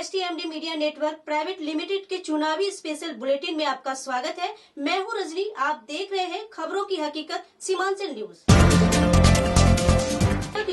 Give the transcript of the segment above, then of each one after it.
STMD media network private limited के चुनावी special bulletin में आपका स्वागत है। मैं हूं रजनी। आप देख रहे हैं खबरों की हकीकत सीमांचल न्यूज।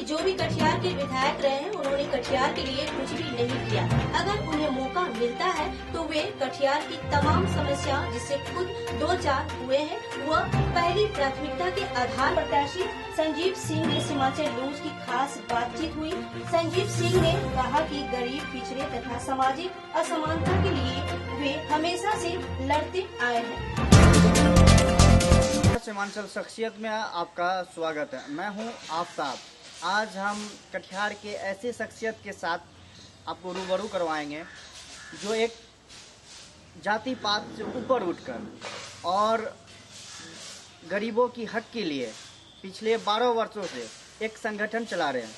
जो भी कटिहार के विधायक रहे हैं, उन्होंने कटिहार के लिए कुछ भी नहीं किया। अगर उन्हें मौका मिलता है तो वे कटिहार की तमाम समस्या जिससे खुद दो चार हुए हैं, वह पहली प्राथमिकता के आधार पर प्रत्याशी संजीव सिंह ने सीमांचल न्यूज की खास बातचीत हुई। संजीव सिंह ने कहा कि गरीब, पिछड़े तथा सामाजिक असमानता के लिए वे हमेशा से लड़ते आए हैं। सीमांचल शख्सियत में आपका स्वागत है। मैं हूं आफ्ताब। आज हम कटिहार के ऐसे शख्सियत के साथ आपको रूबरू करवाएंगे जो एक जाति पात से ऊपर उठकर और गरीबों की हक के लिए पिछले 12 वर्षों से एक संगठन चला रहे हैं।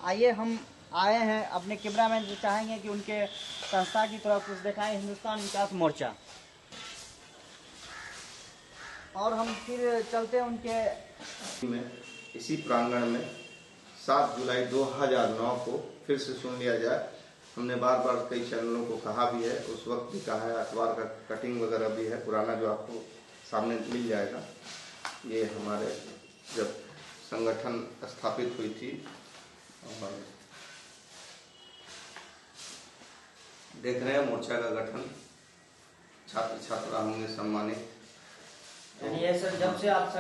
आइए हम आए हैं, अपने कैमरामैन जो चाहेंगे कि उनके संस्था की तरफ कुछ दिखाएं, हिंदुस्तान विकास मोर्चा। और हम फिर चलते हैं उनके में इसी प्रांगण में 7 जुलाई 2009 को फिर से सुन लिया जाए। हमने बार बार कई चैनलों को कहा भी है, उस वक्त भी कहा है, अखबार का कटिंग वगैरह भी है पुराना, जो आपको सामने मिल जाएगा। ये हमारे जब संगठन स्थापित हुई थी और देख रहे हैं मोर्चा का गठन, छात्र छात्रा होंगे सम्मानित। ये सर जब से आप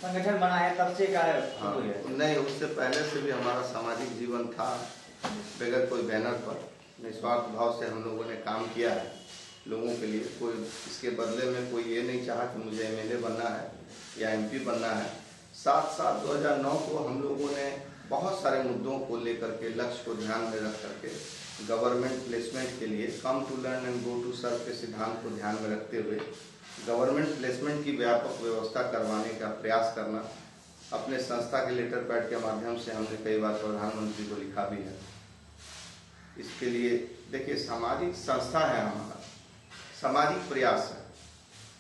संगठन बना है तब से का है? हाँ, नहीं, उससे पहले से भी हमारा सामाजिक जीवन था। बगैर कोई बैनर पर निस्वार्थ भाव से हम लोगों ने काम किया है लोगों के लिए। कोई इसके बदले में कोई ये नहीं चाहा कि मुझे MLA बनना है या MP बनना है। 7/7/2009 को हम लोगों ने बहुत सारे मुद्दों को लेकर के, लक्ष्य को ध्यान में रख करके, गवर्नमेंट प्लेसमेंट के लिए come to learn and go to serve के सिद्धांत को ध्यान में रखते हुए गवर्नमेंट प्लेसमेंट की व्यापक व्यवस्था करवाने का प्रयास करना। अपने संस्था के लेटर पैड के माध्यम से हमने कई बार प्रधानमंत्री को लिखा भी है। इसके लिए देखिए, सामाजिक संस्था है हमारा, सामाजिक प्रयास है।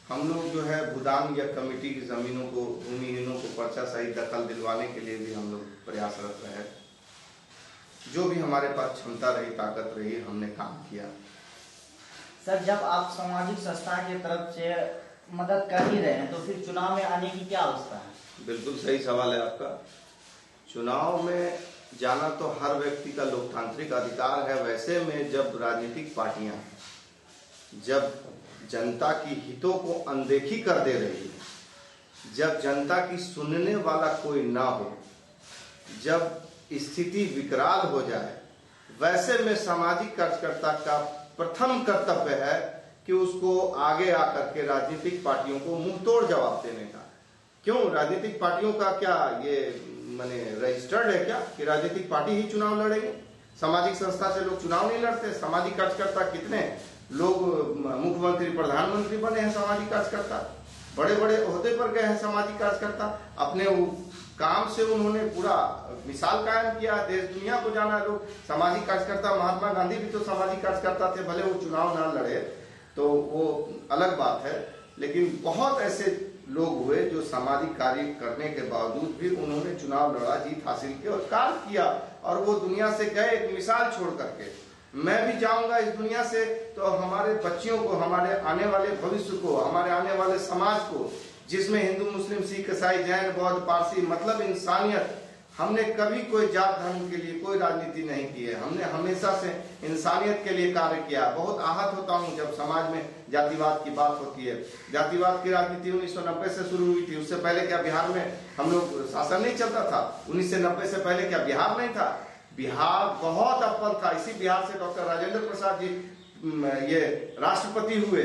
हम लोग जो है भूदान या कमेटी की जमीनों को, भूमिहीनों को पर्चा सहित दखल दिलवाने के लिए भी हम लोग प्रयासरत रहे। जो भी हमारे पास क्षमता रही, ताकत रही, हमने काम किया। सर, जब आप सामाजिक संस्था की तरफ से मदद कर ही रहे हैं तो फिर चुनाव में आने की क्या अवस्था है? बिल्कुल सही सवाल है आपका। चुनाव में जाना तो हर व्यक्ति का लोकतांत्रिक अधिकार है। वैसे में जब राजनीतिक पार्टियां, जब जनता की हितों को अनदेखी कर दे रही है, जब जनता की सुनने वाला कोई ना हो, जब स्थिति विकराल हो जाए, वैसे में सामाजिक कार्यकर्ता का प्रथम कर्तव्य है कि उसको आगे आकर के राजनीतिक पार्टियों को मुंहतोड़ जवाब देने का। क्यों? राजनीतिक पार्टियों का क्या ये माने रजिस्टर्ड है क्या कि राजनीतिक पार्टी ही चुनाव लड़ेंगे? सामाजिक संस्था से लोग चुनाव नहीं लड़ते। सामाजिक कार्यकर्ता कितने लोग मुख्यमंत्री, प्रधानमंत्री बने हैं सामाजिक कार्यकर्ता, बड़े बड़े ओहदे पर गए हैं सामाजिक कार्यकर्ता। अपने काम से उन्होंने पूरा मिसाल कायम किया, देश दुनिया को जाना लोग। सामाजिक कार्यकर्ता, महात्मा गांधी भी तो सामाजिक कार्यकर्ता थे, भले वो चुनाव ना लड़े तो वो अलग बात है, लेकिन बहुत ऐसे लोग हुए जो सामाजिक कार्य करने के बावजूद भी उन्होंने चुनाव लड़ा, जीत हासिल की और कार्य किया, और वो दुनिया से गए एक मिसाल छोड़ करके। मैं भी जाऊंगा इस दुनिया से तो हमारे बच्चियों को, हमारे आने वाले भविष्य को, हमारे आने वाले समाज को, जिसमें हिंदू, मुस्लिम, सिख, ईसाई, जैन, बौद्ध, पारसी, मतलब इंसानियत। हमने कभी कोई जात धर्म के लिए कोई राजनीति नहीं की है। हमने हमेशा से इंसानियत के लिए कार्य किया। बहुत आहत होता हूं जब समाज में जातिवाद की बात होती है। जातिवाद की राजनीति 1990 से शुरू हुई थी। उससे पहले क्या बिहार में हम लोग शासन नहीं चलता था? 1990 से पहले क्या बिहार नहीं था? बिहार बहुत अव्वल था। इसी बिहार से डॉक्टर राजेंद्र प्रसाद जी ये राष्ट्रपति हुए,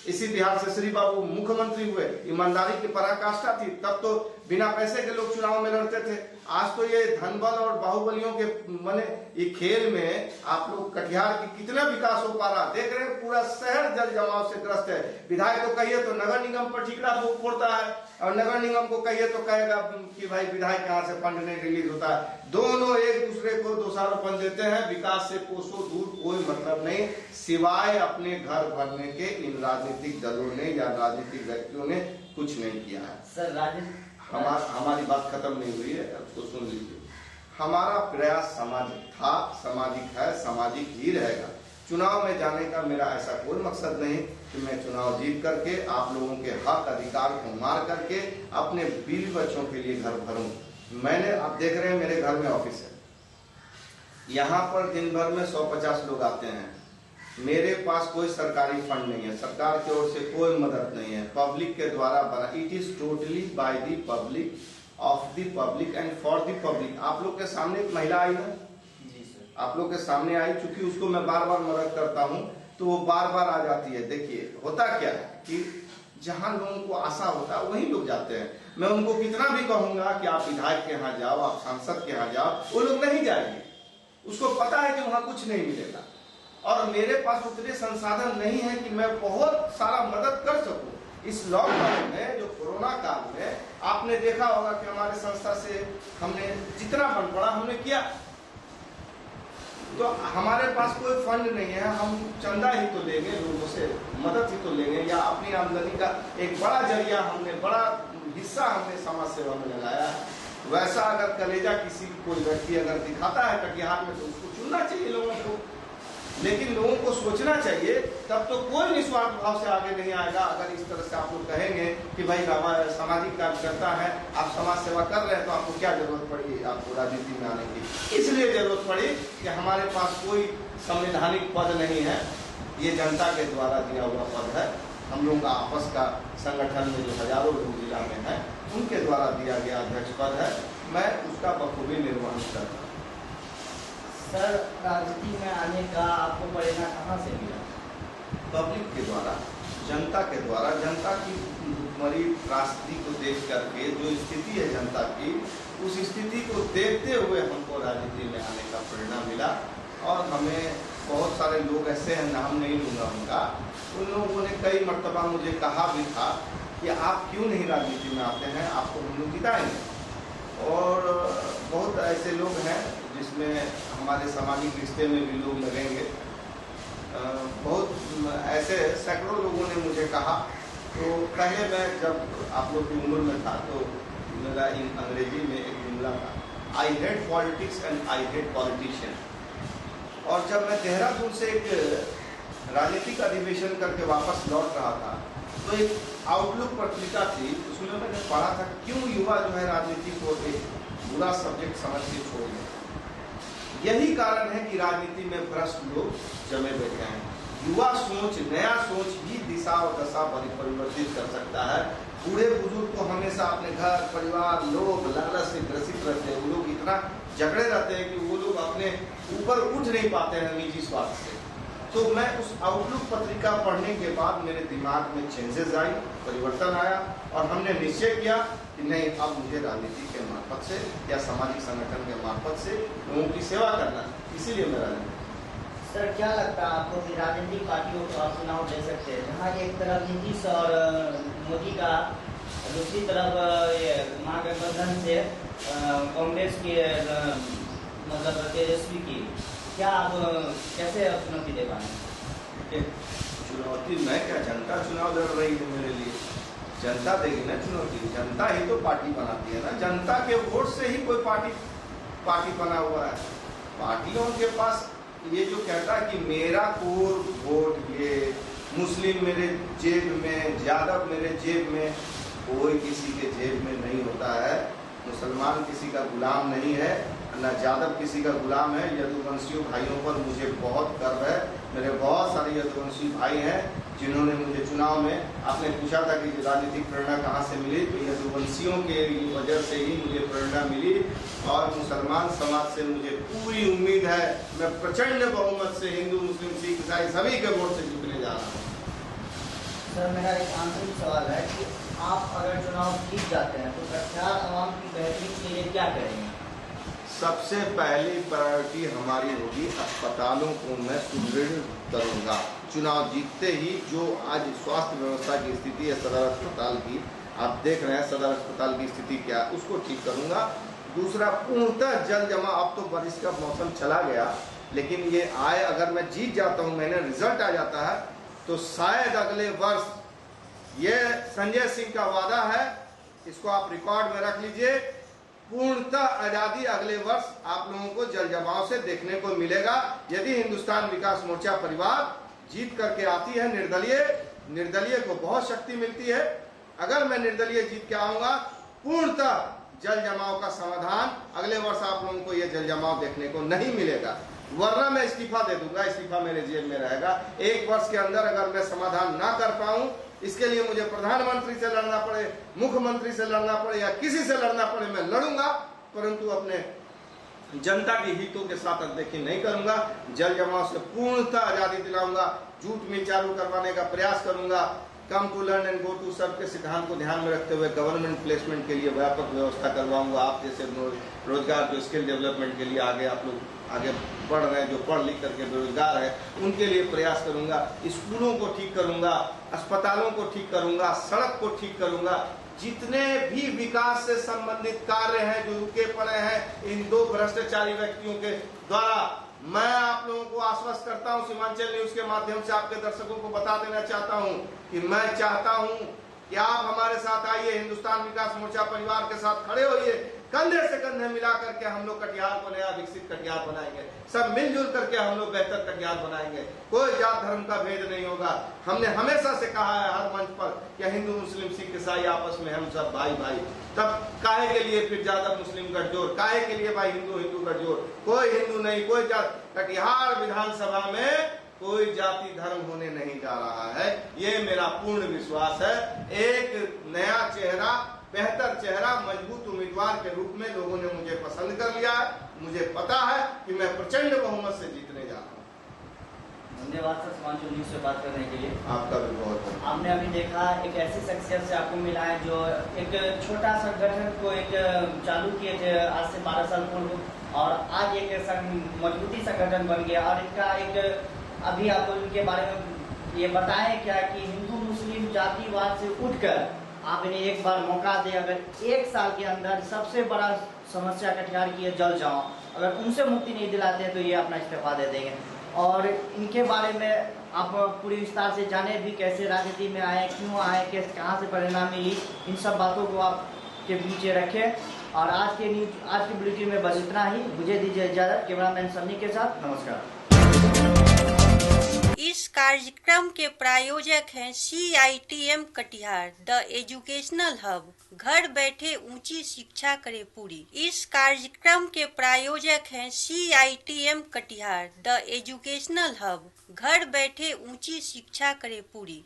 इसी बिहार से श्री बाबू मुख्यमंत्री हुए। ईमानदारी की पराकाष्ठा थी। तब तो बिना पैसे के लोग चुनाव में लड़ते थे। आज तो ये धनबल और बाहुबलियों के माने ये खेल में आप लोग कटिहार की कितना विकास हो पा रहा देख रहे हैं। पूरा शहर जल जमाव से ग्रस्त है। विधायक को कहिए तो नगर निगम पर चिकड़ा फोड़ता है, और नगर निगम को कहिए तो कहेगा कि भाई विधायक यहाँ से फंड नहीं रिलीज होता है। दोनों एक दूसरे को दोषारोपण देते हैं। विकास से कोसों दूर कोई मतलब नहीं, सिवाय अपने घर भरने के इन राजनीतिक दलों ने या राजनीतिक व्यक्तियों ने कुछ नहीं किया है। सर, हमारी बात खत्म नहीं हुई है, उसको सुन लीजिए। हमारा प्रयास सामाजिक था, सामाजिक है, सामाजिक ही रहेगा। चुनाव में जाने का मेरा ऐसा कोई मकसद नहीं कि मैं चुनाव जीत करके आप लोगों के हक अधिकार को मार करके अपने बीवी बच्चों के लिए घर भरूं। मैंने, आप देख रहे हैं मेरे घर में ऑफिस है, यहाँ पर दिन भर में 150 लोग आते हैं। मेरे पास कोई सरकारी फंड नहीं है, सरकार की ओर से कोई मदद नहीं है, पब्लिक के द्वारा बना। It is totally by the public, of the public and for the public. आप लोग के सामने एक महिला आई ना, आप लोग के सामने आई, चूंकि उसको मैं बार बार मदद करता हूं तो वो बार बार आ जाती है। देखिए होता क्या है कि जहां लोगों को आशा होता है वहीं लोग जाते हैं। मैं उनको कितना भी कहूंगा कि आप विधायक के यहाँ जाओ, आप सांसद के यहाँ जाओ, वो लोग नहीं जाएंगे। उसको पता है कि वहां कुछ नहीं मिलेगा, और मेरे पास उतने संसाधन नहीं है कि मैं बहुत सारा मदद कर सकूं। इस लॉकडाउन में, जो कोरोना काल में आपने देखा होगा कि हमारे संस्था से हमने जितना बन पड़ा हमने किया। तो हमारे पास कोई फंड नहीं है, हम चंदा ही तो लेंगे, लोगों से मदद ही तो लेंगे, या अपनी आमदनी का एक बड़ा जरिया हमने, बड़ा हिस्सा हमने समाज सेवा में लगाया। वैसा अगर कलेजा किसी कोई व्यक्ति अगर दिखाता है कटिहार में तो उसको चुनना चाहिए लोगों को, लेकिन लोगों को सोचना चाहिए। तब तो कोई निस्वार्थ भाव से आगे नहीं आएगा। अगर इस तरह से आप लोग कहेंगे कि भाई सामाजिक कार्यकर्ता है, आप समाज सेवा कर रहे हैं, तो आपको क्या जरूरत पड़ी आपको राजनीति में आने की? इसलिए जरूरत पड़ी कि हमारे पास कोई संवैधानिक पद नहीं है, ये जनता के द्वारा दिया हुआ पद है। हम लोग का आपस का संगठन में जो हजारों लोग जिला में है, उनके द्वारा दिया गया अध्यक्ष पद है। मैं उसका बखूबी निर्वहन करता हूँ। सर, राजनीति में आने का आपको प्रेरणा कहाँ से मिला? पब्लिक के द्वारा, जनता के द्वारा, जनता की भुखमरी त्रासदी को देख करके जो स्थिति है जनता की, उस स्थिति को देखते हुए हमको राजनीति में आने का प्रेरणा मिला। और हमें बहुत सारे लोग ऐसे हैं, नाम नहीं लूँगा उनका, उन लोगों ने कई मर्तबा मुझे कहा भी था कि आप क्यों नहीं राजनीति में आते हैं, आपको हम लोग जिताएंगे। और बहुत ऐसे लोग हैं जिसमें हमारे सामाजिक रिश्ते में भी लोग लगेंगे। बहुत ऐसे सैकड़ों लोगों ने मुझे कहा। तो पहले मैं जब आप लोग की उम्र में था तो मेरा अंग्रेजी में एक जुमला था, I hate politics and I hate politician. और जब मैं देहरादून से एक राजनीतिक अधिवेशन करके वापस लौट रहा था तो एक आउटलुक पत्रिका थी, उसमें मैंने पढ़ा था क्यों युवा जो है राजनीति को एक बुरा सब्जेक्ट समझ के छोड़ दें। यही कारण है कि राजनीति में भ्रष्ट लोग जमे बैठे हैं। युवा सोच, नया सोच ही दिशा और दशा परिवर्तित कर सकता है। बूढ़े बुजुर्ग को हमेशा अपने घर परिवार लोग लालच से ग्रसित रहते हैं। वो लोग इतना झगड़े रहते हैं कि वो लोग अपने ऊपर उठ नहीं पाते हैं निजी स्वार्थ से। तो मैं उस आउटलुक पत्रिका पढ़ने के बाद मेरे दिमाग में चेंजेस आई, परिवर्तन आया, और हमने निश्चय किया कि नहीं, अब मुझे राजनीति के मार्फत से या सामाजिक संगठन के मार्फत से लोगों की सेवा करना है। इसीलिए मैं राजनीति। सर, क्या लगता है आपको कि राजनीतिक पार्टियों को आप चुनाव दे सकते हैं, जहाँ एक तरफ नीतीश और मोदी का, दूसरी तरफ महागठबंधन से कांग्रेस की, मतलब तेजस्वी की, क्या आप कैसे चुनौती दे पाएंगे? चुनौती मैं क्या, जनता चुनाव लड़ रही है मेरे लिए, जनता देगी ना चुनौती। जनता ही तो पार्टी बनाती है ना, जनता के वोट से ही कोई पार्टी बना हुआ है। पार्टियों के पास ये जो कहता है कि मेरा कोर वोट, ये मुस्लिम मेरे जेब में, यादव मेरे जेब में, कोई किसी के जेब में नहीं होता है। मुसलमान किसी का गुलाम नहीं है, न यादव किसी का गुलाम है। यदुवंशियों भाइयों पर मुझे बहुत गर्व है। मेरे बहुत सारे यदुवंशी भाई हैं जिन्होंने मुझे चुनाव में, आपने पूछा था कि राजनीतिक प्रेरणा कहाँ से मिली, तो यदुवंशियों के वजह से ही मुझे प्रेरणा मिली। और मुसलमान समाज से मुझे पूरी उम्मीद है, मैं प्रचंड बहुमत से हिंदू मुस्लिम सिख ईसाई सभी के वोट से जीतने जा रहा हूँ। सर, मेरा एक आंतरिक सवाल है कि आप अगर चुनाव जीत जाते हैं तो कटिहार आवाम की बेहतरी के लिए क्या करेंगे? सबसे पहली प्रायोरिटी हमारी होगी, अस्पतालों को मैं सुदृढ़ करूंगा। चुनाव जीतते ही जो आज स्वास्थ्य व्यवस्था की स्थिति है सदर अस्पताल की, आप देख रहे हैं सदर अस्पताल की स्थिति क्या, उसको ठीक करूंगा। दूसरा, पूर्णतः जल जमा, अब तो बारिश का मौसम चला गया, लेकिन ये आए, अगर मैं जीत जाता हूं, मैंने रिजल्ट आ जाता है, तो शायद अगले वर्ष, ये संजय सिंह का वादा है, इसको आप रिकॉर्ड में रख लीजिए, पूर्णतः आजादी अगले वर्ष आप लोगों को जल जमाव से देखने को मिलेगा। यदि हिंदुस्तान विकास मोर्चा परिवार जीत करके आती है, निर्दलीय को बहुत शक्ति मिलती है। अगर मैं निर्दलीय जीत के आऊंगा, पूर्णतः जल जमाव का समाधान अगले वर्ष आप लोगों को यह जल जमाव देखने को नहीं मिलेगा। वरना मैं इस्तीफा दे दूंगा, इस्तीफा मेरे जेब में रहेगा। 1 वर्ष के अंदर अगर मैं समाधान ना कर पाऊं, इसके लिए मुझे प्रधानमंत्री से लड़ना पड़े, मुख्यमंत्री से लड़ना पड़े या किसी से लड़ना पड़े, मैं लड़ूंगा, परंतु अपने जनता के हितों के साथ अनदेखी नहीं करूंगा। जल जमाव से पूर्णतः आजादी दिलाऊंगा। जूट मिल चालू करवाने का प्रयास करूंगा। Come to learn and go to serve के सिद्धांत को ध्यान में रखते हुए गवर्नमेंट प्लेसमेंट के लिए व्यापक व्यवस्था करवाऊंगा। आप जैसे रोजगार जो स्किल डेवलपमेंट के लिए आप लोग आगे बढ़ रहे हैं, जो पढ़ लिख करके बेरोजगार है, उनके लिए प्रयास करूंगा। स्कूलों को ठीक करूंगा, अस्पतालों को ठीक करूंगा, सड़क को ठीक करूंगा। जितने भी विकास से संबंधित कार्य हैं जो रुके पड़े हैं इन 2 भ्रष्टाचारी व्यक्तियों के द्वारा, मैं आप लोगों को आश्वस्त करता हूं, सीमांचल न्यूज के माध्यम से आपके दर्शकों को बता देना चाहता हूं कि मैं चाहता हूं कि आप हमारे साथ आइए, हिंदुस्तान विकास मोर्चा परिवार के साथ खड़े होइए। कंधे से कंधे मिला करके हम लोग कटिहार को नया विकसित कटिहार बनाएंगे। सब मिलजुल करके हम लोग बेहतर कटिहार बनाएंगे। कोई जात धर्म का भेद नहीं होगा। हमने हमेशा से कहा है हर मंच पर कि हिंदू मुस्लिम सिख ईसाई आपस में हम सब भाई भाई। तब काहे के लिए फिर ज्यादा मुस्लिम गठजोड़, काहे के लिए भाई हिंदू गठजोड़? कोई हिंदू नहीं, कोई जात। कटिहार विधानसभा में कोई जाति धर्म होने नहीं जा रहा है, ये मेरा पूर्ण विश्वास है। एक नया चेहरा, बेहतर चेहरा, मजबूत उम्मीदवार के रूप में लोगों ने मुझे पसंद कर लिया है। मुझे पता है कि मैं प्रचंड बहुमत से जीतने जा रहा हूँ। धन्यवाद सर सीमांचल न्यूज से बात करने के लिए। आपका भी बहुत। आपने अभी देखा एक ऐसी शख्सियत से आपको मिला है जो एक छोटा संगठन को एक चालू किए थे आज से 12 साल पूर्व, और आज एक मजबूती संगठन बन गया। और इनका एक अभी आप इनके बारे में ये बताएं क्या कि हिंदू मुस्लिम जातिवाद से उठकर आप इन्हें एक बार मौका दें। अगर 1 साल के अंदर सबसे बड़ा समस्या कटिहार की है जल जमाव, अगर उनसे मुक्ति नहीं दिलाते हैं तो ये अपना इस्तीफा दे देंगे। और इनके बारे में आप पूरी विस्तार से जाने भी, कैसे राजनीति में आए, क्यों आए, कैसे कहाँ से परिणाम मिली, इन सब बातों को आपके पीछे रखें। और आज के बुलेटिन में बस इतना ही। मुझे दीजिए इजाजत। कैमरामैन सन्नी के साथ नमस्कार। इस कार्यक्रम के प्रायोजक हैं CITM Katihar, the educational hub. घर बैठे ऊंची शिक्षा करे पूरी। इस कार्यक्रम के प्रायोजक हैं CITM Katihar, the educational hub. घर बैठे ऊंची शिक्षा करे पूरी।